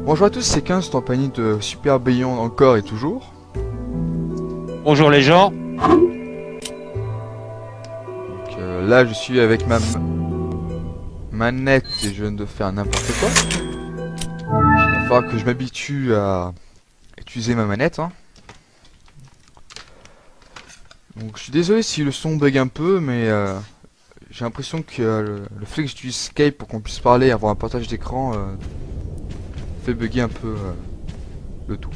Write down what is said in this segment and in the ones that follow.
Bonjour à tous, c'est 15 en compagnie de Super Beyond encore et toujours. Bonjour les gens. Donc, là je suis avec ma manette et je viens de faire n'importe quoi. Il va falloir que je m'habitue à utiliser ma manette. Donc je suis désolé si le son bug un peu, mais j'ai l'impression que le fait que j'utilise Skype pour qu'on puisse parler et avoir un partage d'écran fait bugger un peu le tout.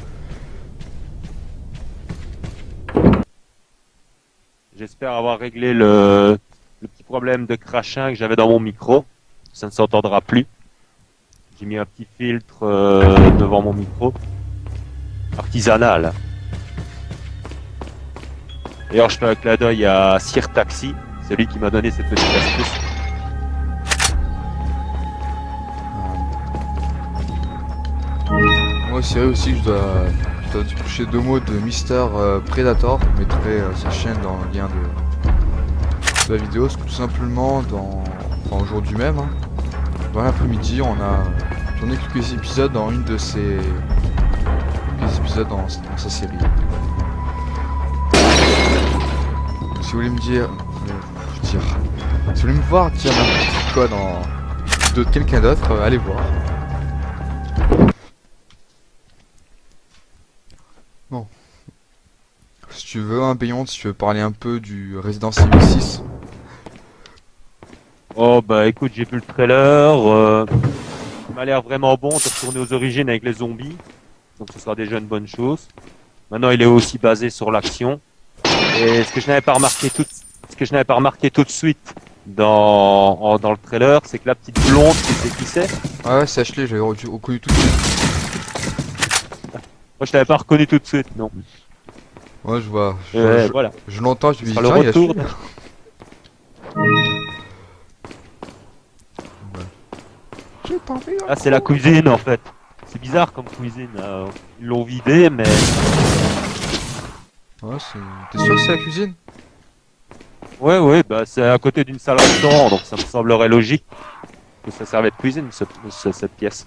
J'espère avoir réglé le petit problème de crachin que j'avais dans mon micro. Ça ne s'entendra plus. J'ai mis un petit filtre devant mon micro. Artisanal. D'ailleurs, je fais un clin d'œil à Sir Taxi, celui qui m'a donné cette petite astuce. Moi c'est vrai aussi que je dois toucher 2 mots de Mister Predator. Je mettrai sa chaîne dans le lien de la vidéo, parce que tout simplement aujourd'hui même, dans l'après-midi, on a tourné quelques épisodes dans une de ses dans sa série. Donc, si vous voulez me dire, si vous voulez me voir dire n'importe quoi de quelqu'un d'autre, allez voir. Bon. Si tu veux un Beyond, si tu veux parler un peu du Resident Evil 6. Oh bah écoute, j'ai vu le trailer. Il m'a l'air vraiment bon de retourner aux origines avec les zombies. Donc ce sera déjà une bonne chose. Maintenant, il est aussi basé sur l'action. Et ce que je n'avais pas remarqué tout de suite dans le trailer, c'est que la petite blonde, tu sais qui c'est? Ouais, c'est Ashley, j'avais reconnu tout de suite. Moi, je l'avais pas reconnu tout de suite, non. Ouais, je vois. Voilà. Je l'entends, je lui dis, le tiens, il y a retour. Ashley. Ah, c'est la cuisine, en fait. C'est bizarre comme cuisine. Ils l'ont vidé, mais... Ouais, t'es sûr que c'est la cuisine? Ouais, bah c'est à côté d'une salle restaurant, donc ça me semblerait logique que ça servait de cuisine, cette pièce.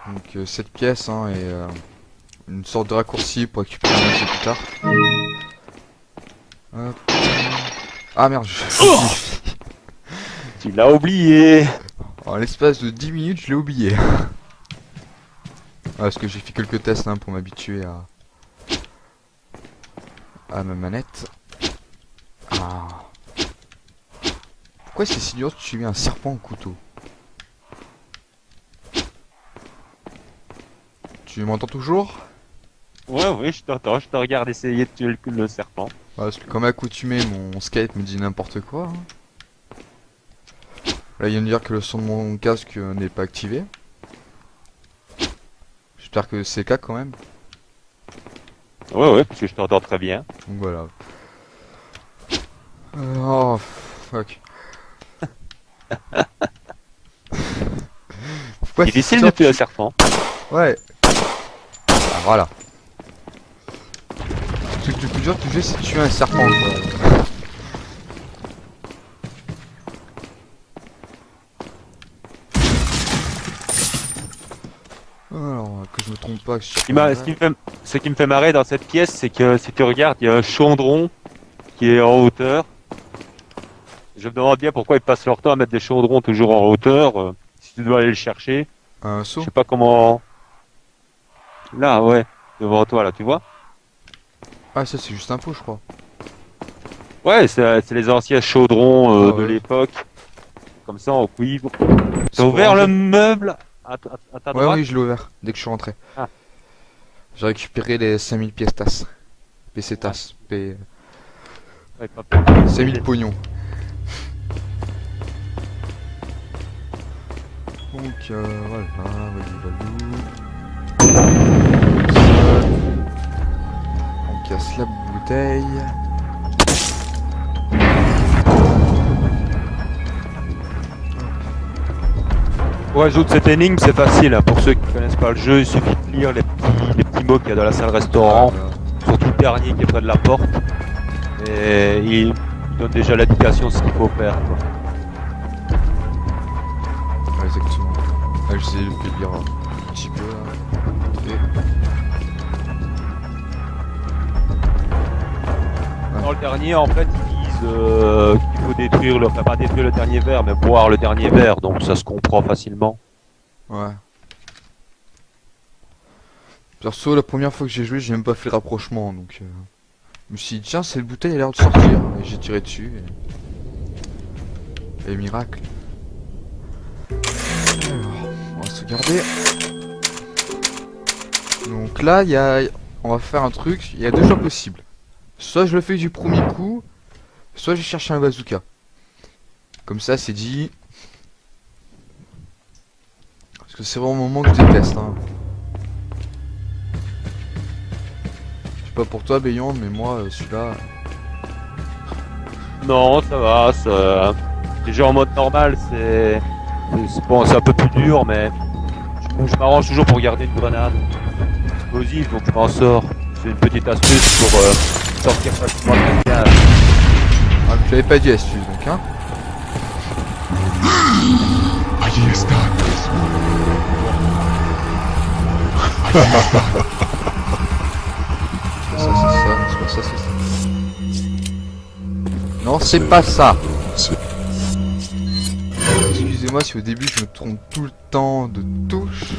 Donc cette pièce est une sorte de raccourci pour récupérer un objet plus tard. Hop. Ah merde, Tu l'as oublié. en l'espace de 10 minutes, je l'ai oublié. Parce que j'ai fait quelques tests pour m'habituer à ma manette. Ah. Pourquoi c'est si dur de tuer un serpent au couteau? Tu m'entends toujours? Ouais, je t'entends, je te regarde essayer de tuer le serpent. Parce que comme accoutumé, mon Skype me dit n'importe quoi. Là, il vient de dire que le son de mon casque n'est pas activé. J'espère que c'est le cas quand même. Ouais, parce que je t'entends très bien. Donc voilà. Oh, fuck. Pourquoi Difficile de tuer un serpent. Ouais. Ah, voilà. Ce que le plus dur de tuer, c'est de tuer un serpent, quoi. Alors, que je me trompe pas. Ce qui me fait marrer dans cette pièce, c'est que si tu regardes, il y a un chaudron qui est en hauteur. Je me demande bien pourquoi ils passent leur temps à mettre des chaudrons toujours en hauteur. Si tu dois aller le chercher, Un je saut? sais pas comment. Là, ouais, devant toi, là, tu vois? Ah, ça, c'est juste un pot, je crois. Ouais, c'est les anciens chaudrons Ah, de ouais. l'époque, comme ça en cuivre. C'est T'as pour ouvert le ranger. meuble à ta Ouais, droite? oui, je l'ai ouvert dès que je suis rentré. Ah. J'ai récupéré les 5000 pièces tasses. PC tasses. Ouais, pas 5000 pognons. Donc voilà, on casse la bouteille. Pour résoudre cette énigme, c'est facile. Pour ceux qui ne connaissent pas le jeu, il suffit de lire les petits mots qu'il y a dans la salle restaurant, surtout le dernier qui est près de la porte. Et il donne déjà l'indication de ce qu'il faut faire, quoi. Ouais, exactement. Ah, j'essaie de le lire un petit peu là. Dans le dernier, en fait, ils disent qu'il faut détruire le, enfin, pas détruire le dernier verre, mais boire le dernier verre, donc ça se comprend facilement. Ouais. Perso, la première fois que j'ai joué, j'ai même pas fait le rapprochement, donc je me suis dit tiens, cette bouteille a l'air de sortir, et j'ai tiré dessus. Et miracle. Alors, on va se garder. Donc là, on va faire un truc. Il y a deux choix possibles. Soit je le fais du premier coup, soit je cherche un bazooka. Comme ça, c'est dit. Parce que c'est vraiment un moment que je déteste. Hein. Je sais pas pour toi, Bayon, mais moi, celui-là. Non, ça va, ça... Déjà en mode normal, bon, c'est un peu plus dur, mais je m'arrange toujours pour garder une grenade explosive, donc je m'en sors. C'est une petite astuce pour sortir facilement de la cage. Ah, mais tu l'avais pas dit astuce, donc, hein. C'est ça. Non, c'est pas ça. Excusez-moi si au début je me trompe tout le temps de touche.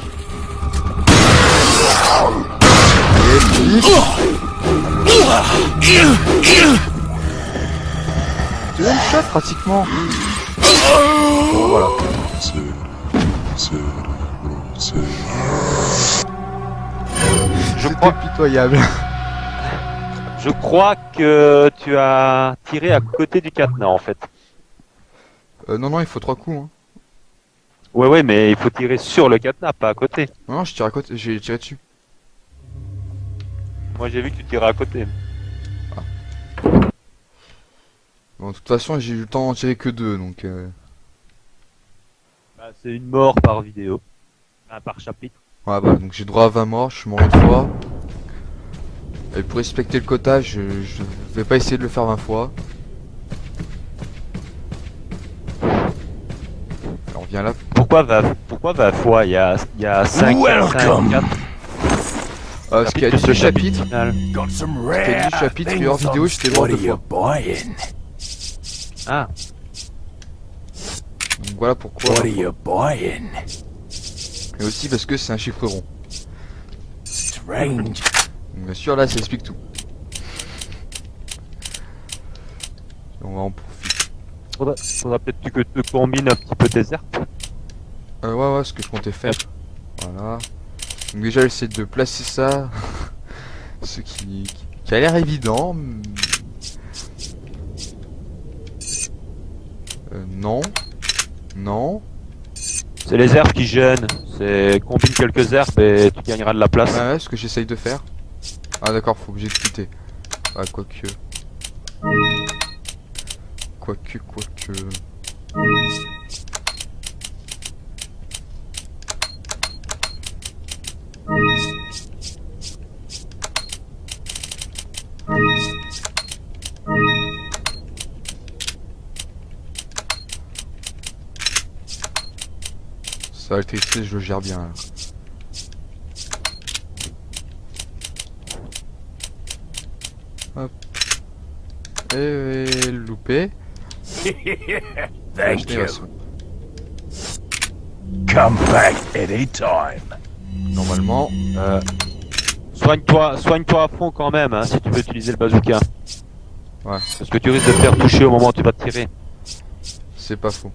Tu veux une shot pratiquement. Bon, voilà. C'était pitoyable. Je crois que tu as tiré à côté du cadenas en fait. Non, il faut 3 coups. Hein. Ouais, mais il faut tirer sur le cadenas, pas à côté. Non, je tire à côté, j'ai tiré dessus. Moi j'ai vu que tu tirais à côté. Bon, de toute façon, j'ai eu le temps d'en tirer que 2, donc... Bah, c'est une mort par vidéo. Enfin, par chapitre. Ouais, bah, donc j'ai droit à 20 morts, je suis mort une fois. Et pour respecter le quota, je vais pas essayer de le faire 20 fois. Alors, on vient là. Pourquoi 20 fois? Il y a 5, 4. Ce qu'il y a 10 chapitres. Got some Il y a rare 10 chapitres, et things hors vidéo, on j'étais mort what 2 are you fois. buying? Ah, Donc voilà pourquoi. What are you buying? Et aussi parce que c'est un chiffre rond. Strange. Donc, bien sûr, là, ça explique tout. On va en profiter. faudra peut-être que tu combines un petit peu tes herbes. Ouais, ce que je comptais faire. Voilà. Donc déjà, j'essaie de placer ça. Ce qui a l'air évident. Non. Non. C'est les herbes qui gênent. C'est combine quelques herbes et tu gagneras de la place. Ouais, ce que j'essaye de faire. Ah d'accord, faut que j'ai quitter. Ah, quoique. Ça, l'électricité, je le gère bien. Là. Hop. Et loupé. Thank you. Come back anytime. Normalement. Soigne-toi à fond quand même, hein, si tu veux utiliser le bazooka. Ouais. Parce que tu risques de te faire toucher au moment où tu vas te tirer. C'est pas faux.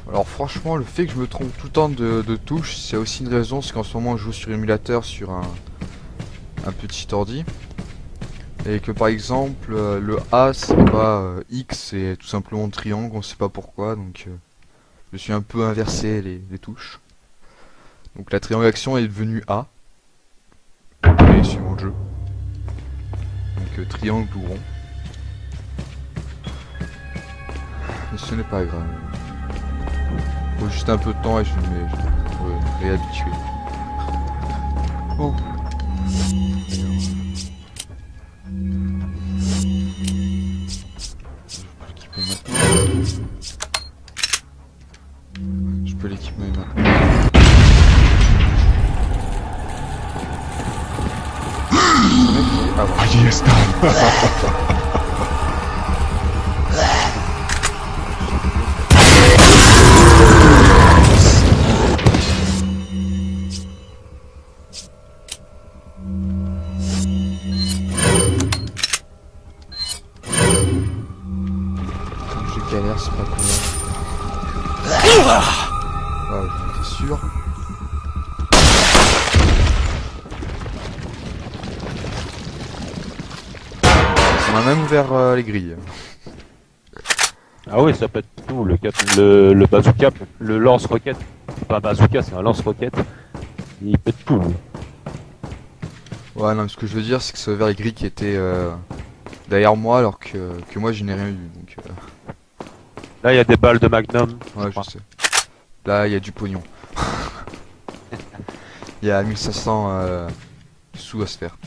Alors franchement, le fait que je me trompe tout le temps de touche, c'est aussi une raison, c'est qu'en ce moment je joue sur émulateur sur un petit ordi. Et que par exemple, le A c'est pas X, c'est tout simplement triangle, on sait pas pourquoi, donc je suis un peu inversé les touches. Donc la triangulation est devenue A. Et suivant le jeu. Donc triangle ou rond. Mais ce n'est pas grave. Faut juste un peu de temps et je vais réhabituer. Bon. Je peux équiper Je peux l'équiper maintenant. Ah bon. Allí están. Je galère, c'est pas cool. Ouais, j'en étais sûr. On a même ouvert les grilles. Ah oui, ça peut être tout, le bazooka, le lance-roquette. C'est pas un bazooka, c'est un lance-roquette. Il pète tout, lui. Ouais, non, mais ce que je veux dire, c'est que ça a ouvert les grilles qui étaient derrière moi, alors que moi je n'ai rien eu. Donc, Là, il y a des balles de Magnum. ouais, je sais. Là, il y a du pognon. Il y a 1500 sous à se faire.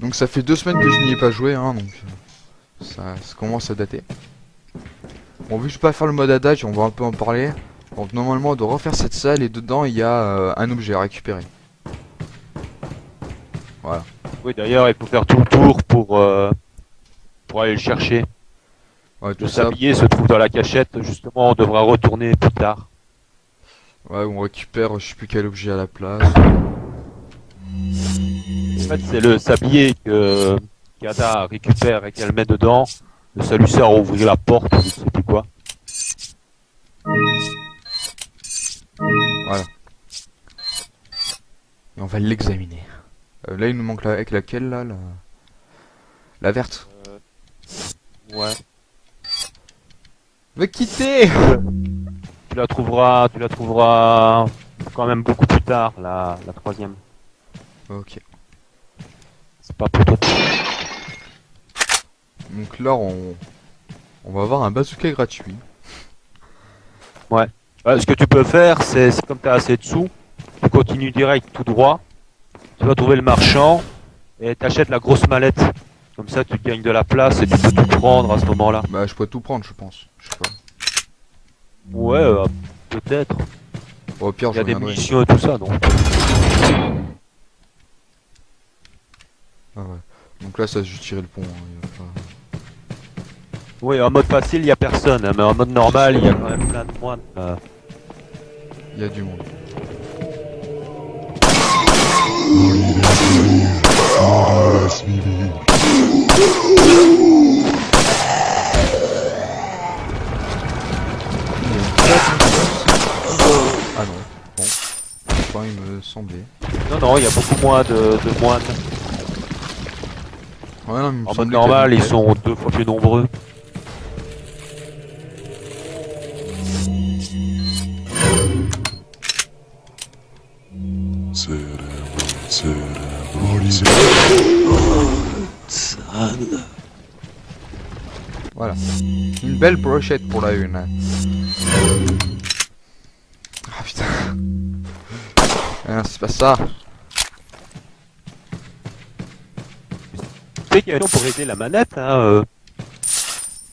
Donc ça fait 2 semaines que je n'y ai pas joué, hein, donc ça commence à dater. Bon, vu que je vais pas faire le mode adage, on va un peu en parler. Donc normalement on doit refaire cette salle et dedans il y a un objet à récupérer. Voilà. Oui, d'ailleurs, il faut faire tout le tour pour aller le chercher. Ouais, tout Le ça. sablier se trouve dans la cachette, justement, on devra retourner plus tard. Ouais, on récupère je sais plus quel objet à la place. En fait, c'est le sablier que Kada récupère et qu'elle met dedans. Ça lui sert à ouvrir la porte, ou je sais plus quoi. Voilà. Et on va l'examiner. Là il nous manque avec laquelle là la verte. Ouais. Va quitter. Tu la trouveras quand même beaucoup plus tard, la troisième. Ok. C'est pas pour toi. Donc là on va avoir un bazooka gratuit. Ce que tu peux faire, c'est comme tu as assez de sous, tu continues direct tout droit, tu vas trouver le marchand et t'achètes la grosse mallette. Comme ça, tu gagnes de la place et tu peux tout prendre à ce moment-là. Bah je pourrais tout prendre je pense. Je sais pas. Ouais, peut-être. Bon, au pire Il y je a des reviendrai. munitions et tout ça, donc. Ah ouais. Donc là ça juste tirer le pont. Hein, y a pas... Oui, en mode facile, il y a personne, hein, mais en mode normal, il y a quand même plein de moines. Il y a du monde. Ah non, bon. Enfin, il me semblait. Non, il y a beaucoup moins de moines. Ouais, non, il me En mode semblait normal, qu'il y ils avait sont 2 fois plus nombreux. Voilà. Une belle brochette pour la une. Ah putain. Ah, c'est pas ça. Tu sais qu'il y a une option pour aider la manette, hein.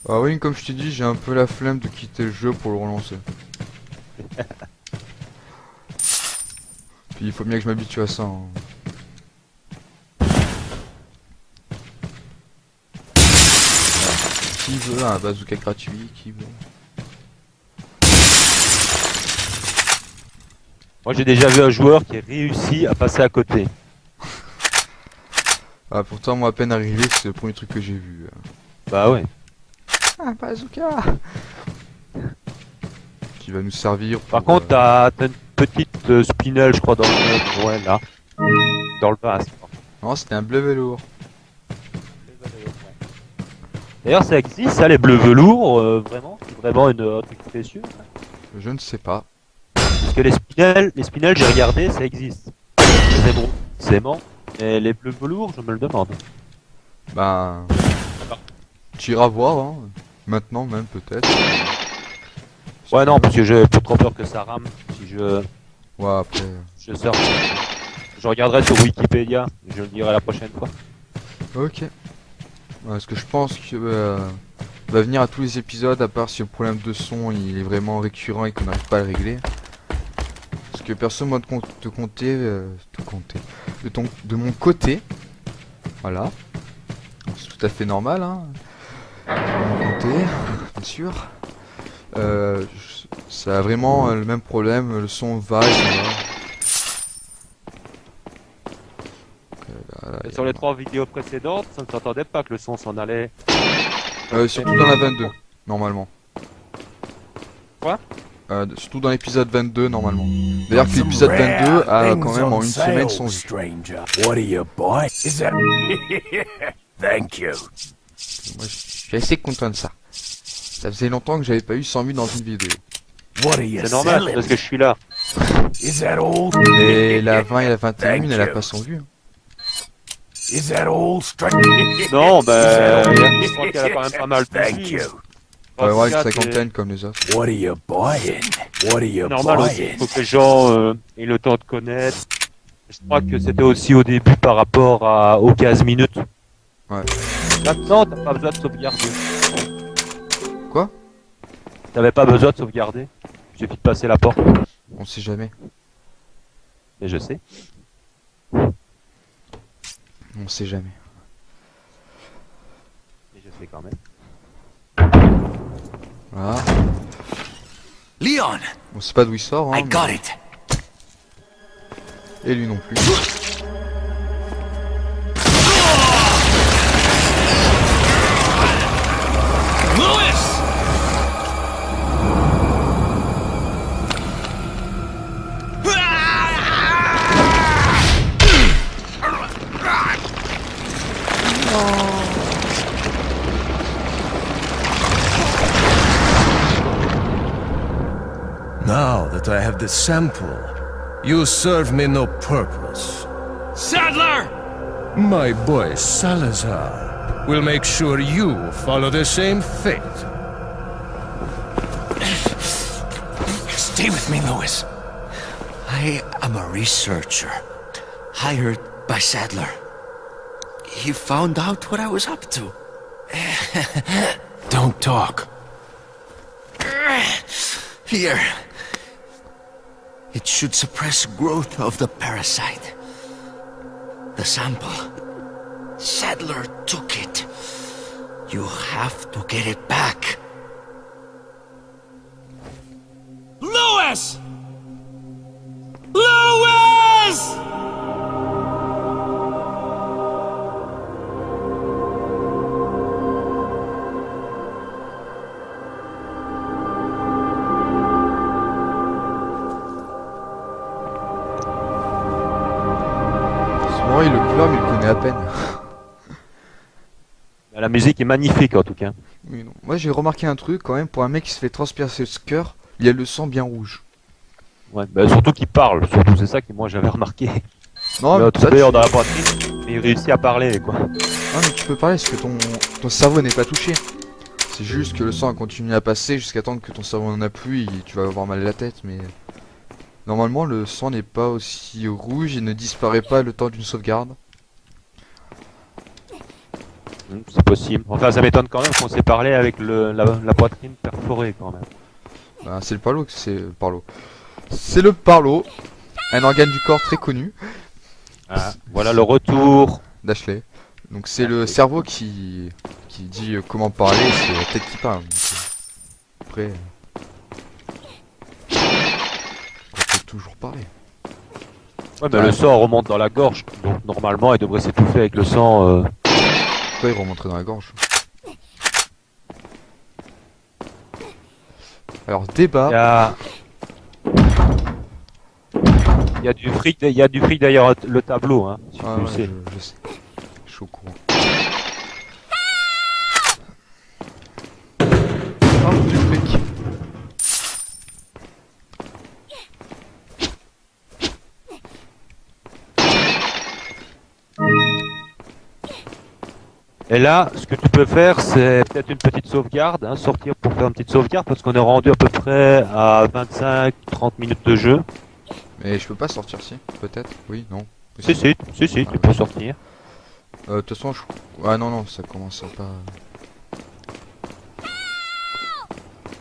Ah oui, comme je t'ai dit, j'ai un peu la flemme de quitter le jeu pour le relancer. Puis il faut bien que je m'habitue à ça. Hein. Qui veut un bazooka gratuit? Qui veut? Moi, j'ai déjà vu un joueur qui a réussi à passer à côté. Ah pourtant moi à peine arrivé, c'est le premier truc que j'ai vu. Bah ouais. Un bazooka qui va nous servir pour, Par contre, t'as une petite spinel, je crois, dans le... Ouais, là. Dans le bas. Non, c'était un bleu velours. D'ailleurs, ça existe, ça, les bleus velours, vraiment? C'est vraiment un truc précieux. Je ne sais pas. Parce que les spinels, j'ai regardé, ça existe. Les émeraudes, c'est aimant. Et les bleus velours, je me le demande. Ben... Tu iras voir, hein. Maintenant même peut-être. Ouais, non, parce que j'ai pas trop peur que ça rame. Si je Ouais, après... sors. Je regarderai sur Wikipédia, je le dirai la prochaine fois. Ok. Parce que je pense que va venir à tous les épisodes, à part si le problème de son il est vraiment récurrent et qu'on n'arrive pas à le régler. Parce que perso, moi de compter, de mon côté, voilà, c'est tout à fait normal, hein. De mon côté, bien sûr. Ça a vraiment le même problème, le son va et s'en va. Et sur les 3 vidéos précédentes, ça ne s'entendait pas que le son s'en allait. Surtout dans la 22, normalement. Quoi? Surtout dans l'épisode 22, normalement. D'ailleurs que l'épisode 22 a quand même en une semaine son vue. stranger. What are you buying? Is that... Thank you. Moi, je suis assez content de ça. Ça faisait longtemps que j'avais pas eu 100 vues dans une vidéo. What are you C'est normal, selling? parce que je suis là. Is that all? Et la 20 et la 21, elle a pas 100 vues. Is that all, stranger? Non, bah, je crois qu'elle a quand même pas mal de Thank vues. you. Ouais, une 34, cinquantaine comme les autres. What are you buying? What are you c'est normal aussi, buying? il faut que les gens aient le temps de connaître. Je crois que c'était aussi au début par rapport aux 15 minutes. Ouais. Maintenant, t'as pas besoin de sauvegarder. Quoi? T'avais pas besoin de sauvegarder. Il suffit de passer la porte. On sait jamais. Et je sais. On sait jamais. Et je sais quand même. Voilà. Leon, On sait pas d'où il sort, hein. I got it. Et lui non plus. Now that I have the sample, you serve me no purpose. Sadler! My boy Salazar will make sure you follow the same fate. Stay with me, Lewis. I am a researcher, hired by Sadler. He found out what I was up to. Don't talk. Here. It should suppress growth of the parasite. The sample. Sadler took it. You have to get it back. Lewis! Lewis! Souvent il le pleure mais il le connaît à peine. La musique est magnifique en tout cas. Oui, non. Moi j'ai remarqué un truc quand même, pour un mec qui se fait transpercer le cœur, il y a le sang bien rouge. Ouais, bah, surtout qu'il parle, surtout c'est ça que moi j'avais remarqué. Non, Mais mais ça, d'ailleurs dans la poitrine, mais il réussit à parler quoi. non, mais tu peux parler parce que ton cerveau n'est pas touché. C'est juste que le sang continue à passer jusqu'à temps que ton cerveau n'en a plus et tu vas avoir mal à la tête, mais... Normalement le sang n'est pas aussi rouge et ne disparaît pas le temps d'une sauvegarde. C'est possible. Enfin ça m'étonne quand même qu'on s'est parlé avec la poitrine perforée quand même. Bah, c'est le parlo, c'est le parlo. C'est le parlo, un organe du corps très connu Ah, voilà le retour. d'Ashley. Donc c'est le cerveau qui dit comment parler, c'est la tête qui parle. Donc, après, on peut toujours parler. Ouais, mais le sang remonte dans la gorge, donc normalement il devrait s'étouffer avec le sang. Pourquoi il remonterait dans la gorge? Alors débat. Il y a du fric, derrière le tableau, hein. Si Ah tu le ouais, sais. je sais. Je suis au courant. Oh, du fric. Et là, ce que tu peux faire, c'est peut-être une petite sauvegarde, hein, sortir pour faire une petite sauvegarde, parce qu'on est rendu à peu près à 25-30 minutes de jeu. Mais je peux pas sortir si, peut-être? Oui, non. Si, tu peux sortir. De toute façon, ah non, non, ça commence à pas...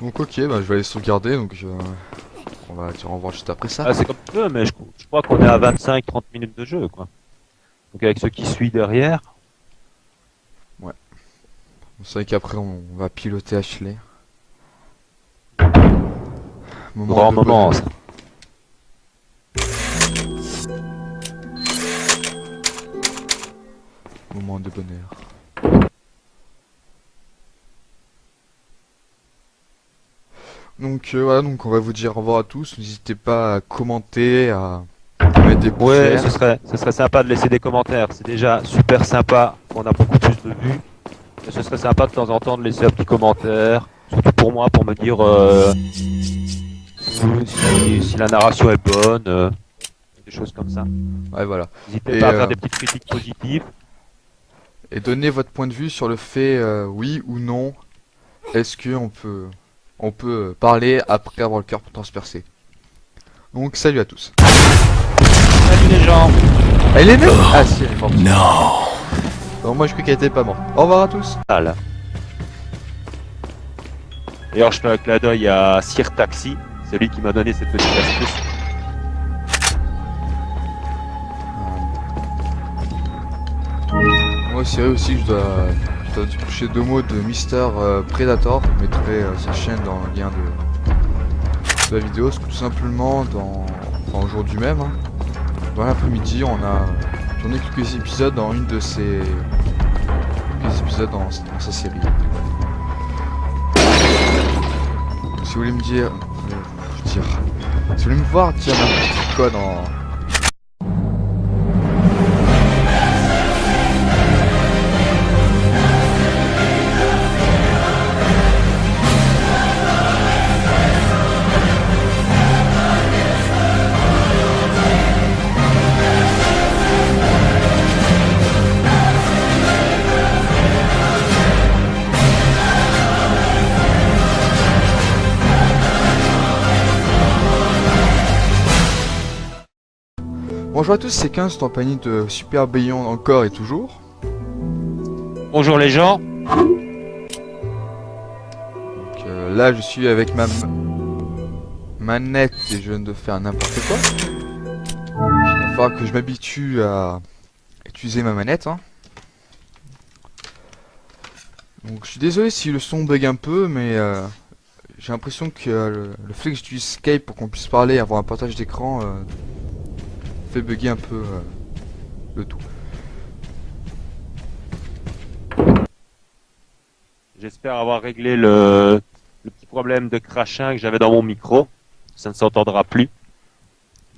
Donc ok, bah je vais aller sauvegarder, donc on va te revoir juste après ça. Ah, c'est comme tu veux, mais je crois qu'on est à 25-30 minutes de jeu, quoi. Donc avec ce qui suit derrière. C'est vrai qu'après on va piloter Ashley. Grand de moment, bonheur. ça. Moment de bonheur. Donc voilà, donc on va vous dire au revoir à tous. N'hésitez pas à commenter, à mettre des pouces Ouais, verts. ce serait sympa de laisser des commentaires. C'est déjà super sympa. On a beaucoup plus de vues. Mais ce serait sympa de temps en temps de laisser un petit commentaire. Surtout pour moi, pour me dire si la narration est bonne. Des choses comme ça. Ouais, voilà. N'hésitez Et, pas à faire des petites critiques positives. Et donnez votre point de vue sur le fait, oui ou non, est-ce que on peut parler après avoir le cœur transpercé. Donc salut à tous. Salut les gens. Elle est née Ah si, elle est morte. No. Non, moi je crois qu'elle était pas morte. Au revoir à tous. D'ailleurs, je fais un clin d'œil à Sir Taxi. C'est lui qui m'a donné cette petite astuce. Moi c'est vrai aussi que je dois toucher 2 mots de Mister Predator. Je mettrai sa chaîne dans le lien de la vidéo. Parce que tout simplement enfin, aujourd'hui même, hein, dans l'après-midi on a tourné quelques épisodes dans une de ses... quelques épisodes dans sa série. Si vous voulez me dire... si vous voulez me voir dire n'importe quoi dans... Bonjour à tous, c'est 15 en compagnie de Super Beyond encore et toujours. Bonjour les gens. Donc, là je suis avec ma manette et je viens de faire n'importe quoi. Il va falloir que je m'habitue à utiliser ma manette. Hein. Donc je suis désolé si le son bug un peu, mais j'ai l'impression que le fait que j'utilise Skype pour qu'on puisse parler et avoir un partage d'écran fait bugger un peu le tout. J'espère avoir réglé le petit problème de crachin que j'avais dans mon micro. Ça ne s'entendra plus.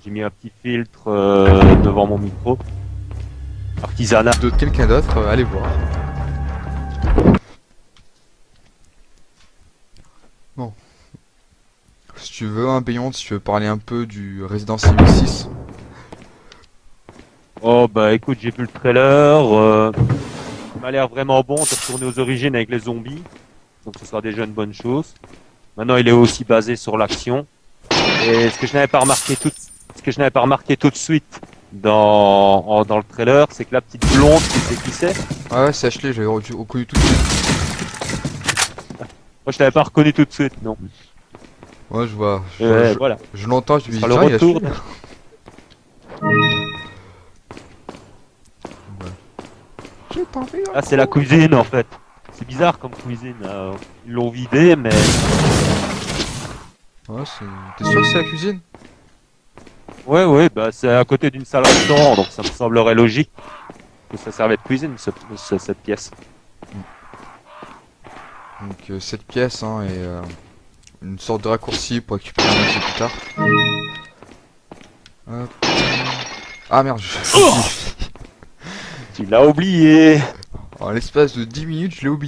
J'ai mis un petit filtre devant mon micro. Artisanat. De quelqu'un d'autre, allez voir. Bon. Si tu veux un Beyond, si tu veux parler un peu du Resident Evil 6. Oh bah écoute, j'ai vu le trailer. Il m'a l'air vraiment bon de retourner aux origines avec les zombies. Donc ce sera déjà une bonne chose. Maintenant il est aussi basé sur l'action. Et ce que je n'avais pas remarqué tout de suite dans le trailer, c'est que la petite blonde, tu sais qui c'est? Ah ouais, c'est Ashley, j'avais reconnu tout de suite. Moi je l'avais pas reconnu tout de suite, non. Ouais, je vois. Voilà. Je l'entends, je Ce me dis, sera le tiens, il y a retour. Ashley. J'ai pas envie, hein. Ah, c'est la cuisine en fait. C'est bizarre comme cuisine. Ils l'ont vidé, mais Ouais, t'es sûr que c'est la cuisine? ouais, bah c'est à côté d'une salle restaurant, donc ça me semblerait logique que ça servait de cuisine cette pièce. Donc cette pièce hein, est une sorte de raccourci pour récupérer un objet plus tard. Hop. Ah merde, Tu l'as oublié. en l'espace de 10 minutes je l'ai oublié.